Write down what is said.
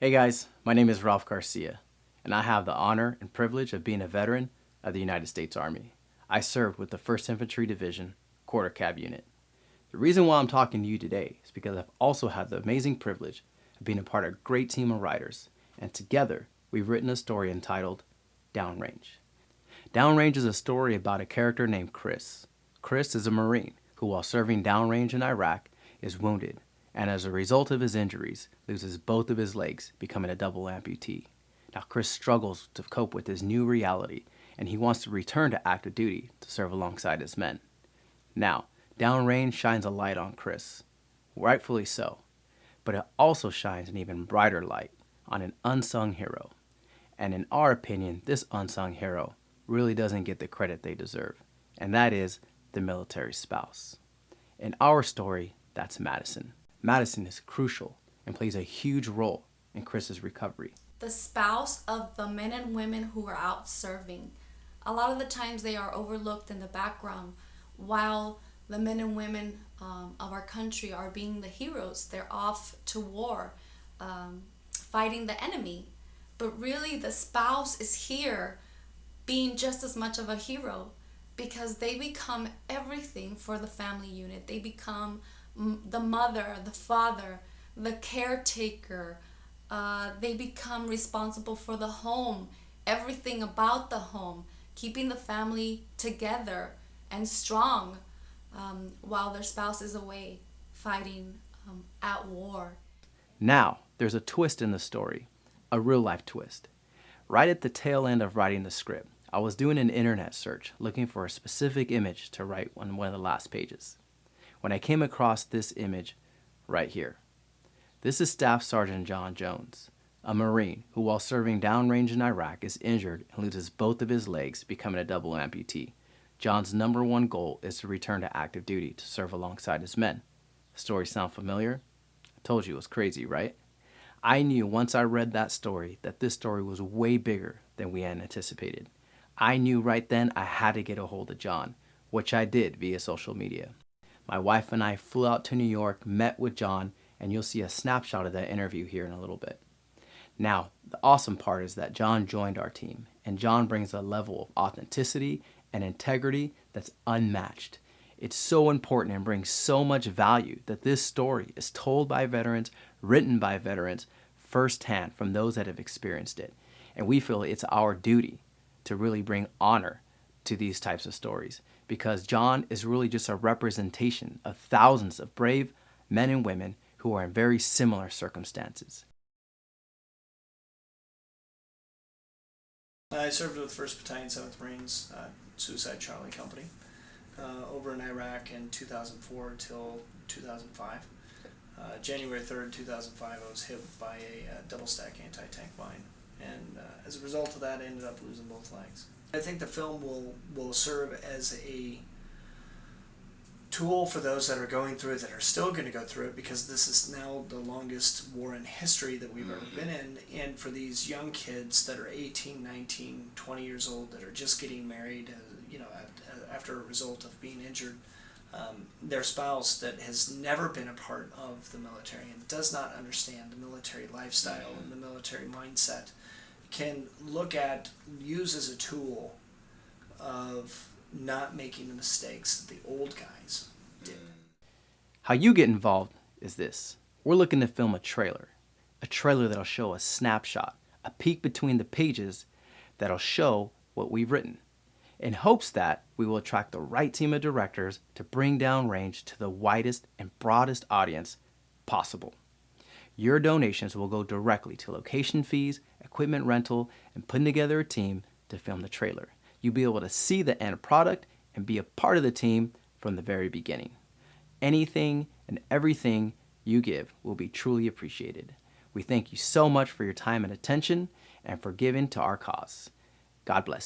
Hey guys, my name is Ralph Garcia, and I have the honor and privilege of being a veteran of the United States Army. I served with the 1st Infantry Division, Quarter Cab Unit. The reason why I'm talking to you today is because I've also had the amazing privilege of being a part of a great team of writers, and together we've written a story entitled Downrange. Downrange is a story about a character named Chris. Chris is a Marine who, while serving downrange in Iraq, is wounded, and as a result of his injuries, loses both of his legs, becoming a double amputee. Now, Chris struggles to cope with his new reality, and he wants to return to active duty to serve alongside his men. Now, downrange shines a light on Chris, rightfully so, but it also shines an even brighter light on an unsung hero. And in our opinion, this unsung hero really doesn't get the credit they deserve, and that is the military spouse. In our story, that's Madison. Madison is crucial and plays a huge role in Chris's recovery. The spouse of the men and women who are out serving. A lot of the times they are overlooked in the background while the men and women of our country are being the heroes. They're off to war, fighting the enemy. But really the spouse is here being just as much of a hero because they become everything for the family unit. They become the mother, the father, the caretaker. They become responsible for the home, everything about the home, keeping the family together and strong while their spouse is away fighting at war. Now, there's a twist in the story, a real-life twist. Right at the tail end of writing the script, I was doing an internet search looking for a specific image to write on one of the last pages, when I came across this image right here. This is Staff Sergeant John Jones, a Marine who, while serving downrange in Iraq, is injured and loses both of his legs, becoming a double amputee. John's number one goal is to return to active duty to serve alongside his men. Story sound familiar? I told you it was crazy, right? I knew once I read that story that this story was way bigger than we had anticipated. I knew right then I had to get a hold of John, which I did via social media. My wife and I flew out to New York, met with John, and you'll see a snapshot of that interview here in a little bit. Now, the awesome part is that John joined our team, and John brings a level of authenticity and integrity that's unmatched. It's so important and brings so much value that this story is told by veterans, written by veterans, firsthand from those that have experienced it. And we feel it's our duty to really bring honor to these types of stories, because John is really just a representation of thousands of brave men and women who are in very similar circumstances. I served with 1st Battalion, 7th Marines, Suicide Charlie Company, over in Iraq in 2004 till 2005. January 3rd, 2005, I was hit by a double-stack anti-tank mine, and as a result of that, I ended up losing both legs. I think the film will serve as a tool for those that are going through it, that are still going to go through it, because this is now the longest war in history that we've ever been in, and for these young kids that are 18, 19, 20 years old that are just getting married, after a result of being injured, their spouse that has never been a part of the military and does not understand the military lifestyle and the military mindset can use as a tool of not making the mistakes that the old guys did. How you get involved is this. We're looking to film a trailer that'll show a snapshot, a peek between the pages that'll show what we've written, in hopes that we will attract the right team of directors to bring Downrange to the widest and broadest audience possible. Your donations will go directly to location fees, equipment rental, and putting together a team to film the trailer. You'll be able to see the end product and be a part of the team from the very beginning. Anything and everything you give will be truly appreciated. We thank you so much for your time and attention and for giving to our cause. God bless you.